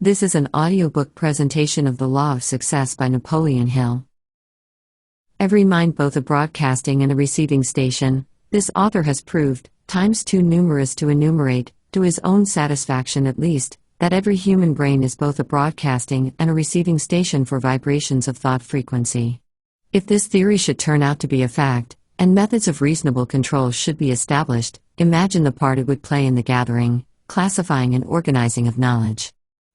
This is an audiobook presentation of The Law of Success by Napoleon Hill. Every mind, both a broadcasting and a receiving station, this author has proved, times too numerous to enumerate, to his own satisfaction at least, that every human brain is both a broadcasting and a receiving station for vibrations of thought frequency. If this theory should turn out to be a fact, and methods of reasonable control should be established, imagine the part it would play in the gathering, classifying and organizing of knowledge.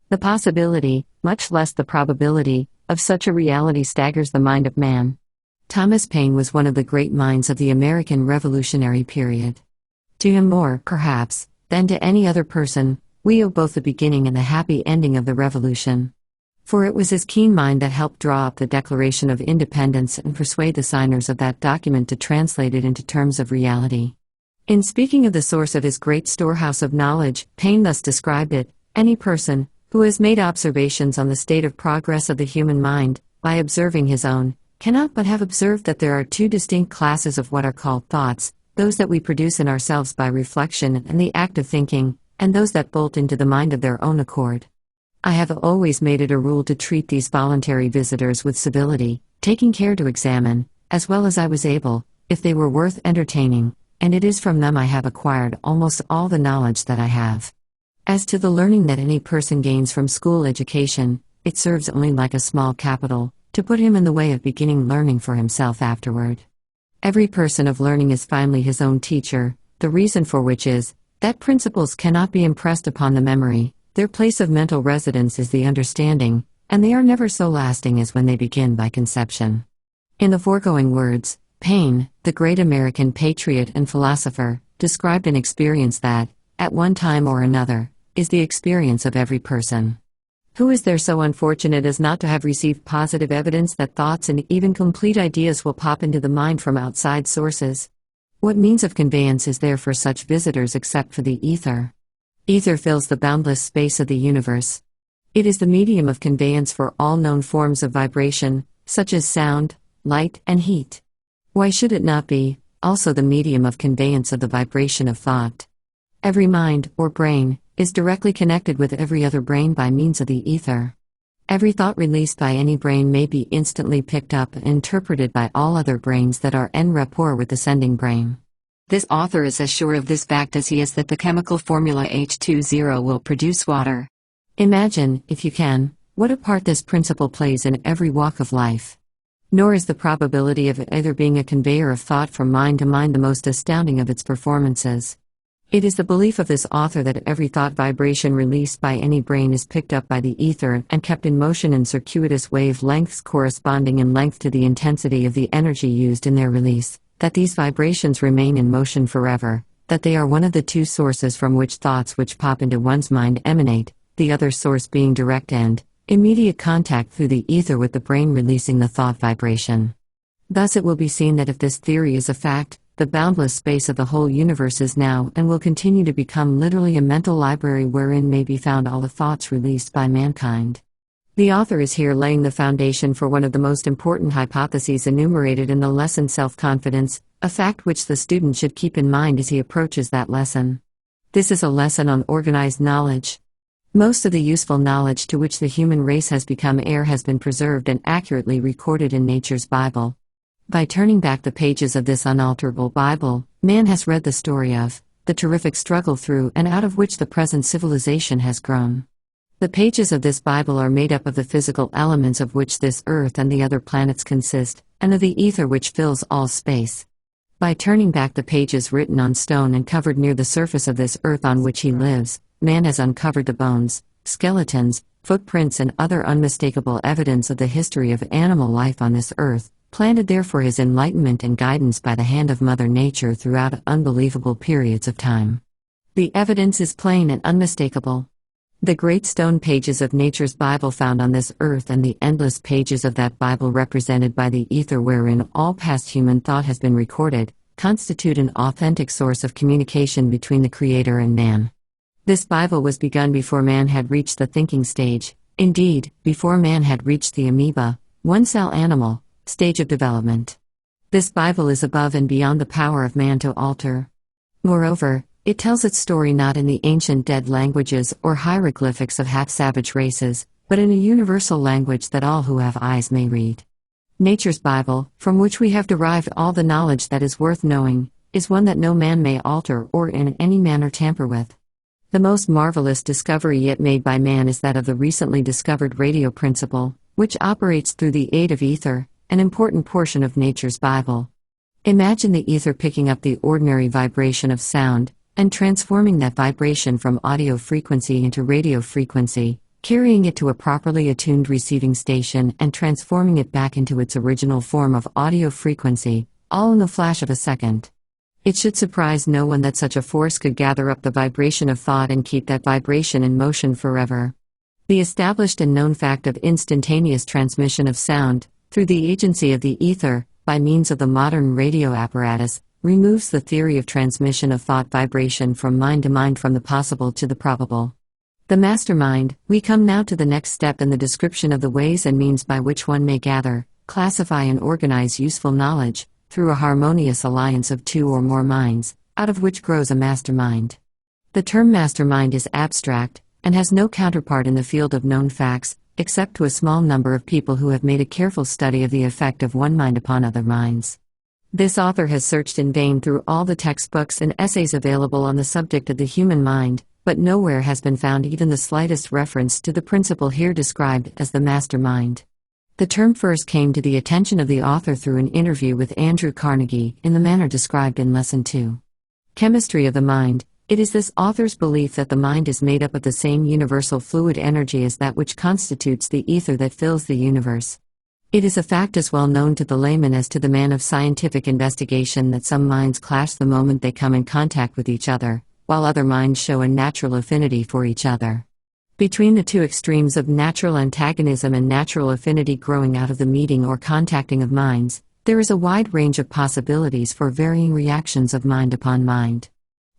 The possibility, much less the probability, of such a reality staggers the mind of man. Thomas Paine was one of the great minds of the American Revolutionary period. To him more, perhaps, than to any other person, we owe both the beginning and the happy ending of the Revolution. For it was his keen mind that helped draw up the Declaration of Independence and persuade the signers of that document to translate it into terms of reality. In speaking of the source of his great storehouse of knowledge, Paine thus described it: any person who has made observations on the state of progress of the human mind, by observing his own, cannot but have observed that there are two distinct classes of what are called thoughts, those that we produce in ourselves by reflection and the act of thinking, and those that bolt into the mind of their own accord. I have always made it a rule to treat these voluntary visitors with civility, taking care to examine, as well as I was able, if they were worth entertaining, and it is from them I have acquired almost all the knowledge that I have. As to the learning that any person gains from school education, it serves only like a small capital, to put him in the way of beginning learning for himself afterward. Every person of learning is finally his own teacher, the reason for which is, that principles cannot be impressed upon the memory, their place of mental residence is the understanding, and they are never so lasting as when they begin by conception. In the foregoing words, Paine, the great American patriot and philosopher, described an experience that, at one time or another, is the experience of every person. Who is there so unfortunate as not to have received positive evidence that thoughts and even complete ideas will pop into the mind from outside sources? What means of conveyance is there for such visitors except for the ether? Ether fills the boundless space of the universe. It is the medium of conveyance for all known forms of vibration, such as sound, light, and heat. Why should it not be, also the medium of conveyance of the vibration of thought? Every mind, or brain, is directly connected with every other brain by means of the ether. Every thought released by any brain may be instantly picked up and interpreted by all other brains that are en rapport with the sending brain. This author is as sure of this fact as he is that the chemical formula H20 will produce water. Imagine, if you can, what a part this principle plays in every walk of life. Nor is the probability of it either being a conveyor of thought from mind to mind the most astounding of its performances. It is the belief of this author that every thought vibration released by any brain is picked up by the ether and kept in motion in circuitous wave lengths corresponding in length to the intensity of the energy used in their release, that these vibrations remain in motion forever, that they are one of the two sources from which thoughts which pop into one's mind emanate, the other source being direct and immediate contact through the ether with the brain releasing the thought vibration. Thus it will be seen that if this theory is a fact, the boundless space of the whole universe is now and will continue to become literally a mental library wherein may be found all the thoughts released by mankind. The author is here laying the foundation for one of the most important hypotheses enumerated in the lesson Self-Confidence, a fact which the student should keep in mind as he approaches that lesson. This is a lesson on organized knowledge. Most of the useful knowledge to which the human race has become heir has been preserved and accurately recorded in nature's Bible. By turning back the pages of this unalterable Bible, man has read the story of the terrific struggle through and out of which the present civilization has grown. The pages of this Bible are made up of the physical elements of which this earth and the other planets consist, and of the ether which fills all space. By turning back the pages written on stone and covered near the surface of this earth on which he lives, man has uncovered the bones, skeletons, footprints and other unmistakable evidence of the history of animal life on this earth, planted there for his enlightenment and guidance by the hand of Mother Nature throughout unbelievable periods of time. The evidence is plain and unmistakable. The great stone pages of nature's Bible found on this earth and the endless pages of that Bible represented by the ether wherein all past human thought has been recorded, constitute an authentic source of communication between the Creator and man. This Bible was begun before man had reached the thinking stage, indeed, before man had reached the amoeba, one-cell animal, stage of development. This Bible is above and beyond the power of man to alter. Moreover, It tells its story not in the ancient dead languages or hieroglyphics of half-savage races, but in a universal language that all who have eyes may read. Nature's Bible, from which we have derived all the knowledge that is worth knowing, is one that no man may alter or in any manner tamper with. The most marvelous discovery yet made by man is that of the recently discovered radio principle, which operates through the aid of ether, an important portion of nature's Bible. Imagine the ether picking up the ordinary vibration of sound, and transforming that vibration from audio frequency into radio frequency, carrying it to a properly attuned receiving station and transforming it back into its original form of audio frequency, all in the flash of a second. It should surprise no one that such a force could gather up the vibration of thought and keep that vibration in motion forever. The established and known fact of instantaneous transmission of sound, through the agency of the ether, by means of the modern radio apparatus, removes the theory of transmission of thought vibration from mind to mind from the possible to the probable. The mastermind. We come now to the next step in the description of the ways and means by which one may gather, classify and organize useful knowledge, through a harmonious alliance of two or more minds, out of which grows a mastermind. The term mastermind is abstract, and has no counterpart in the field of known facts, except to a small number of people who have made a careful study of the effect of one mind upon other minds. This author has searched in vain through all the textbooks and essays available on the subject of the human mind, but nowhere has been found even the slightest reference to the principle here described as the mastermind. The term first came to the attention of the author through an interview with Andrew Carnegie, in the manner described in Lesson 2. Chemistry of the Mind. It is this author's belief that the mind is made up of the same universal fluid energy as that which constitutes the ether that fills the universe. It is a fact as well known to the layman as to the man of scientific investigation that some minds clash the moment they come in contact with each other, while other minds show a natural affinity for each other. Between the two extremes of natural antagonism and natural affinity growing out of the meeting or contacting of minds, there is a wide range of possibilities for varying reactions of mind upon mind.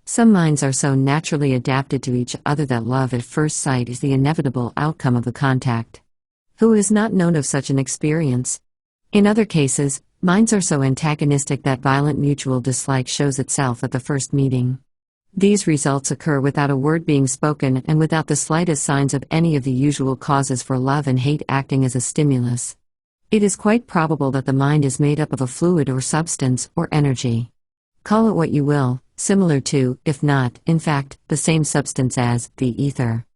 Some minds are so naturally adapted to each other that love at first sight is the inevitable outcome of the contact. Who is not known of such an experience? In other cases, minds are so antagonistic that violent mutual dislike shows itself at the first meeting. These results occur without a word being spoken and without the slightest signs of any of the usual causes for love and hate acting as a stimulus. It is quite probable that the mind is made up of a fluid or substance or energy. Call it what you will, similar to, if not, in fact, the same substance as, the ether.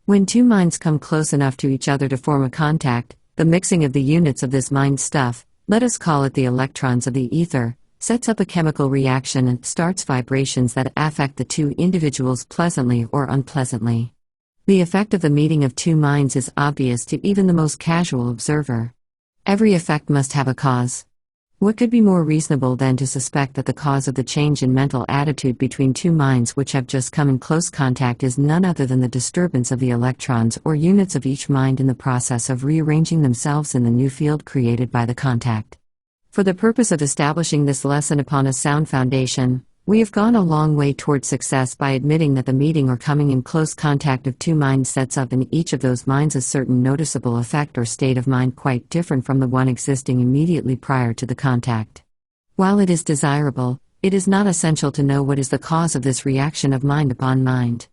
When two minds come close enough to each other to form a contact, the mixing of the units of this mind stuff, let us call it the electrons of the ether, sets up a chemical reaction and starts vibrations that affect the two individuals pleasantly or unpleasantly. The effect of the meeting of two minds is obvious to even the most casual observer. Every effect must have a cause. What could be more reasonable than to suspect that the cause of the change in mental attitude between two minds which have just come in close contact is none other than the disturbance of the electrons or units of each mind in the process of rearranging themselves in the new field created by the contact. For the purpose of establishing this lesson upon a sound foundation, we have gone a long way toward success by admitting that the meeting or coming in close contact of two minds sets up in each of those minds a certain noticeable effect or state of mind quite different from the one existing immediately prior to the contact. While it is desirable, it is not essential to know what is the cause of this reaction of mind upon mind.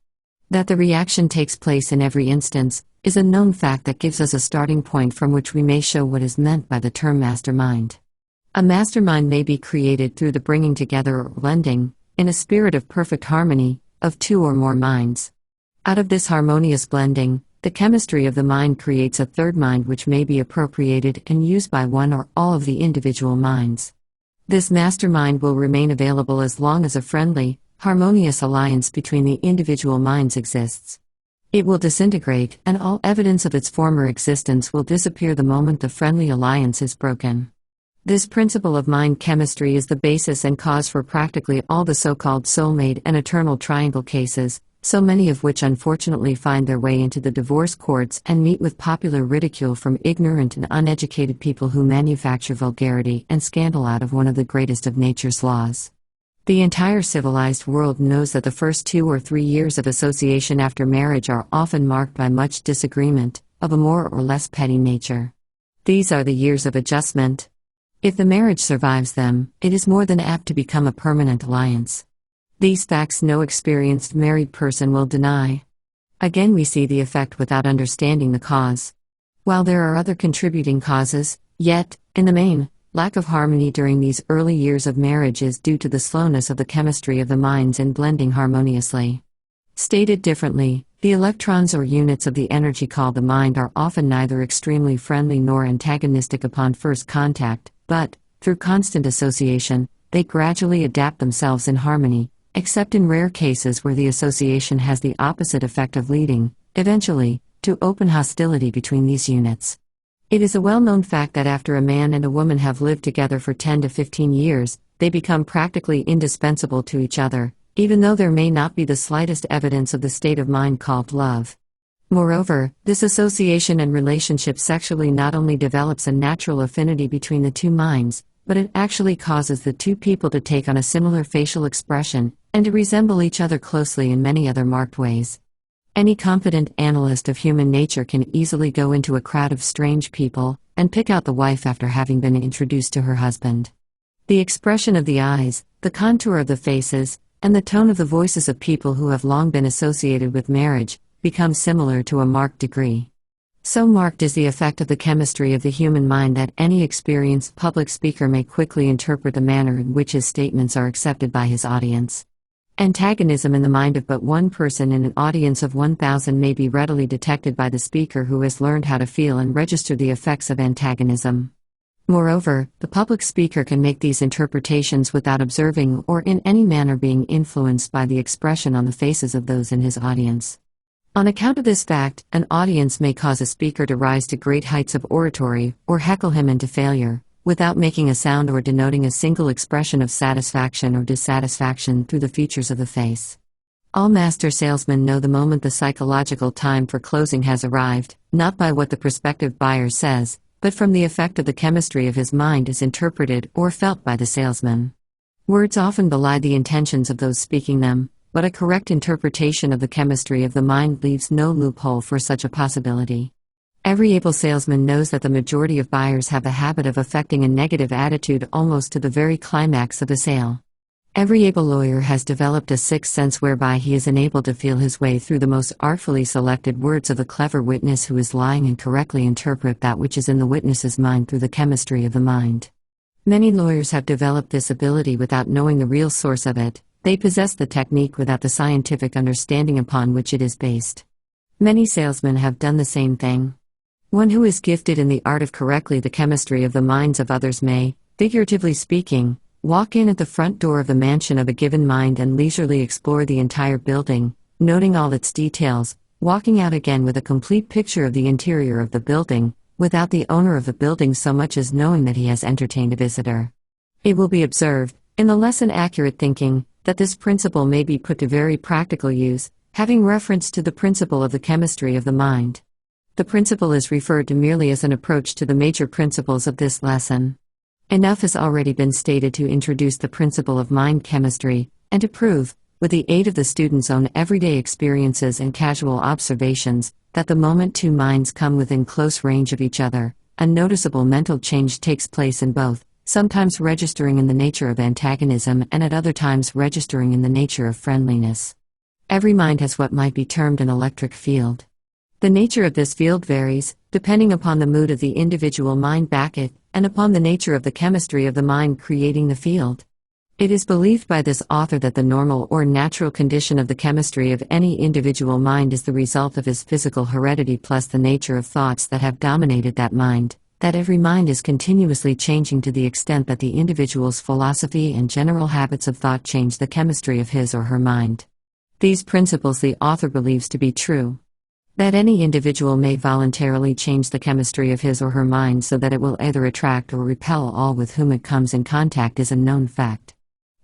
That the reaction takes place in every instance is a known fact that gives us a starting point from which we may show what is meant by the term mastermind. A mastermind may be created through the bringing together or blending, in a spirit of perfect harmony, of two or more minds. Out of this harmonious blending, the chemistry of the mind creates a third mind which may be appropriated and used by one or all of the individual minds. This mastermind will remain available as long as a friendly, harmonious alliance between the individual minds exists. It will disintegrate, and all evidence of its former existence will disappear the moment the friendly alliance is broken. This principle of mind chemistry is the basis and cause for practically all the so-called soulmate and eternal triangle cases, so many of which unfortunately find their way into the divorce courts and meet with popular ridicule from ignorant and uneducated people who manufacture vulgarity and scandal out of one of the greatest of nature's laws. The entire civilized world knows that the first 2 or 3 years of association after marriage are often marked by much disagreement, of a more or less petty nature. These are the years of adjustment. If the marriage survives them, it is more than apt to become a permanent alliance. These facts no experienced married person will deny. Again, we see the effect without understanding the cause. While there are other contributing causes, yet, in the main, lack of harmony during these early years of marriage is due to the slowness of the chemistry of the minds in blending harmoniously. Stated differently, the electrons or units of the energy called the mind are often neither extremely friendly nor antagonistic upon first contact, but, through constant association, they gradually adapt themselves in harmony, except in rare cases where the association has the opposite effect of leading, eventually, to open hostility between these units. It is a well-known fact that after a man and a woman have lived together for 10 to 15 years, they become practically indispensable to each other, even though there may not be the slightest evidence of the state of mind called love. Moreover, this association and relationship sexually not only develops a natural affinity between the two minds, but it actually causes the two people to take on a similar facial expression, and to resemble each other closely in many other marked ways. Any competent analyst of human nature can easily go into a crowd of strange people, and pick out the wife after having been introduced to her husband. The expression of the eyes, the contour of the faces, and the tone of the voices of people who have long been associated with marriage, become similar to a marked degree. So marked is the effect of the chemistry of the human mind that any experienced public speaker may quickly interpret the manner in which his statements are accepted by his audience. Antagonism in the mind of but one person in an audience of 1,000 may be readily detected by the speaker who has learned how to feel and register the effects of antagonism. Moreover, the public speaker can make these interpretations without observing or in any manner being influenced by the expression on the faces of those in his audience. On account of this fact, an audience may cause a speaker to rise to great heights of oratory, or heckle him into failure, without making a sound or denoting a single expression of satisfaction or dissatisfaction through the features of the face. All master salesmen know the moment the psychological time for closing has arrived, not by what the prospective buyer says, but from the effect of the chemistry of his mind is interpreted or felt by the salesman. Words often belie the intentions of those speaking them, but a correct interpretation of the chemistry of the mind leaves no loophole for such a possibility. Every able salesman knows that the majority of buyers have the habit of affecting a negative attitude almost to the very climax of the sale. Every able lawyer has developed a sixth sense whereby he is enabled to feel his way through the most artfully selected words of the clever witness who is lying and correctly interpret that which is in the witness's mind through the chemistry of the mind. Many lawyers have developed this ability without knowing the real source of it. They possess the technique without the scientific understanding upon which it is based. Many salesmen have done the same thing. One who is gifted in the art of correctly the chemistry of the minds of others may, figuratively speaking, walk in at the front door of the mansion of a given mind and leisurely explore the entire building, noting all its details, walking out again with a complete picture of the interior of the building, without the owner of the building so much as knowing that he has entertained a visitor. It will be observed, in the less accurate thinking, that this principle may be put to very practical use, having reference to the principle of the chemistry of the mind. The principle is referred to merely as an approach to the major principles of this lesson. Enough has already been stated to introduce the principle of mind chemistry, and to prove, with the aid of the student's own everyday experiences and casual observations, that the moment two minds come within close range of each other, a noticeable mental change takes place in both, sometimes registering in the nature of antagonism and at other times registering in the nature of friendliness. Every mind has what might be termed an electric field. The nature of this field varies, depending upon the mood of the individual mind back it, and upon the nature of the chemistry of the mind creating the field. It is believed by this author that the normal or natural condition of the chemistry of any individual mind is the result of his physical heredity plus the nature of thoughts that have dominated that mind, that every mind is continuously changing to the extent that the individual's philosophy and general habits of thought change the chemistry of his or her mind. These principles the author believes to be true. That any individual may voluntarily change the chemistry of his or her mind so that it will either attract or repel all with whom it comes in contact is a known fact.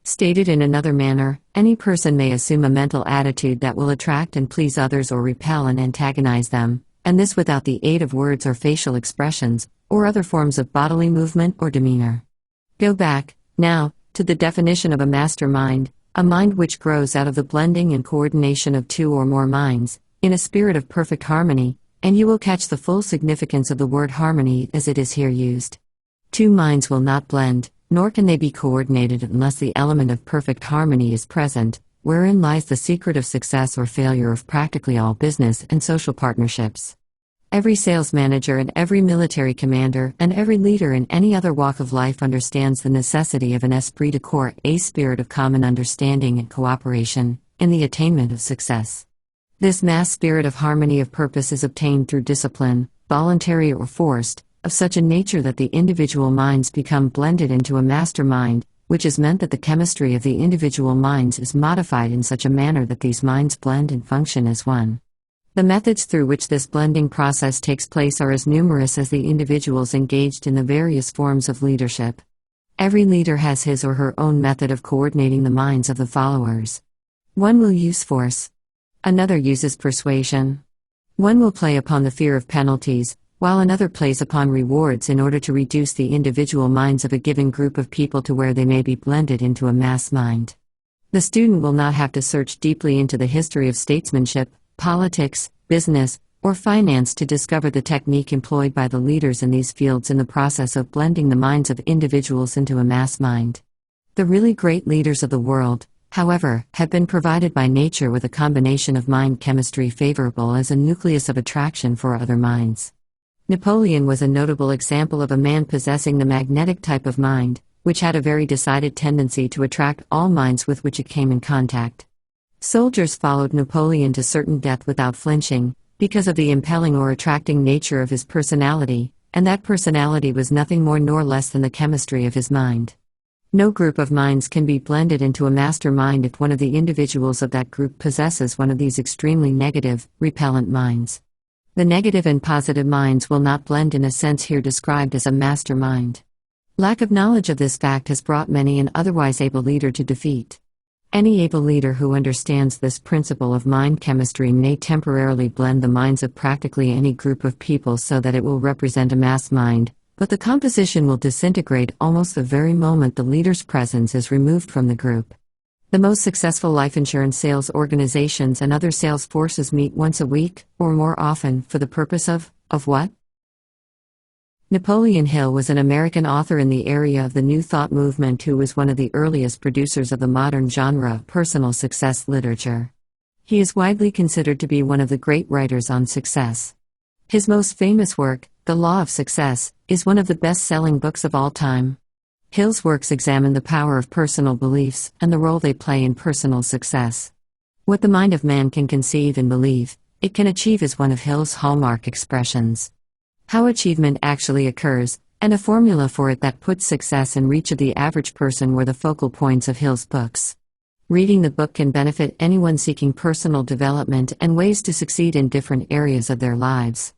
Stated in another manner, any person may assume a mental attitude that will attract and please others or repel and antagonize them, and this without the aid of words or facial expressions, or other forms of bodily movement or demeanor. Go back, now, to the definition of a mastermind, a mind which grows out of the blending and coordination of two or more minds, in a spirit of perfect harmony, and you will catch the full significance of the word harmony as it is here used. Two minds will not blend, nor can they be coordinated unless the element of perfect harmony is present, wherein lies the secret of success or failure of practically all business and social partnerships. Every sales manager and every military commander and every leader in any other walk of life understands the necessity of an esprit de corps, a spirit of common understanding and cooperation, in the attainment of success. This mass spirit of harmony of purpose is obtained through discipline, voluntary or forced, of such a nature that the individual minds become blended into a mastermind, which is meant that the chemistry of the individual minds is modified in such a manner that these minds blend and function as one. The methods through which this blending process takes place are as numerous as the individuals engaged in the various forms of leadership. Every leader has his or her own method of coordinating the minds of the followers. One will use force. Another uses persuasion. One will play upon the fear of penalties, while another plays upon rewards in order to reduce the individual minds of a given group of people to where they may be blended into a mass mind. The student will not have to search deeply into the history of statesmanship, politics, business, or finance to discover the technique employed by the leaders in these fields in the process of blending the minds of individuals into a mass mind. The really great leaders of the world, however, have been provided by nature with a combination of mind chemistry favorable as a nucleus of attraction for other minds. Napoleon was a notable example of a man possessing the magnetic type of mind, which had a very decided tendency to attract all minds with which it came in contact. Soldiers followed Napoleon to certain death without flinching, because of the impelling or attracting nature of his personality, and that personality was nothing more nor less than the chemistry of his mind. No group of minds can be blended into a mastermind if one of the individuals of that group possesses one of these extremely negative, repellent minds. The negative and positive minds will not blend in a sense here described as a mastermind. Lack of knowledge of this fact has brought many an otherwise able leader to defeat. Any able leader who understands this principle of mind chemistry may temporarily blend the minds of practically any group of people so that it will represent a mass mind, but the composition will disintegrate almost the very moment the leader's presence is removed from the group. The most successful life insurance sales organizations and other sales forces meet once a week, or more often, for the purpose of what? Napoleon Hill was an American author in the area of the New Thought movement who was one of the earliest producers of the modern genre of personal success literature. He is widely considered to be one of the great writers on success. His most famous work, The Law of Success, is one of the best-selling books of all time. Hill's works examine the power of personal beliefs and the role they play in personal success. What the mind of man can conceive and believe, it can achieve is one of Hill's hallmark expressions. How achievement actually occurs, and a formula for it that puts success in reach of the average person were the focal points of Hill's books. Reading the book can benefit anyone seeking personal development and ways to succeed in different areas of their lives.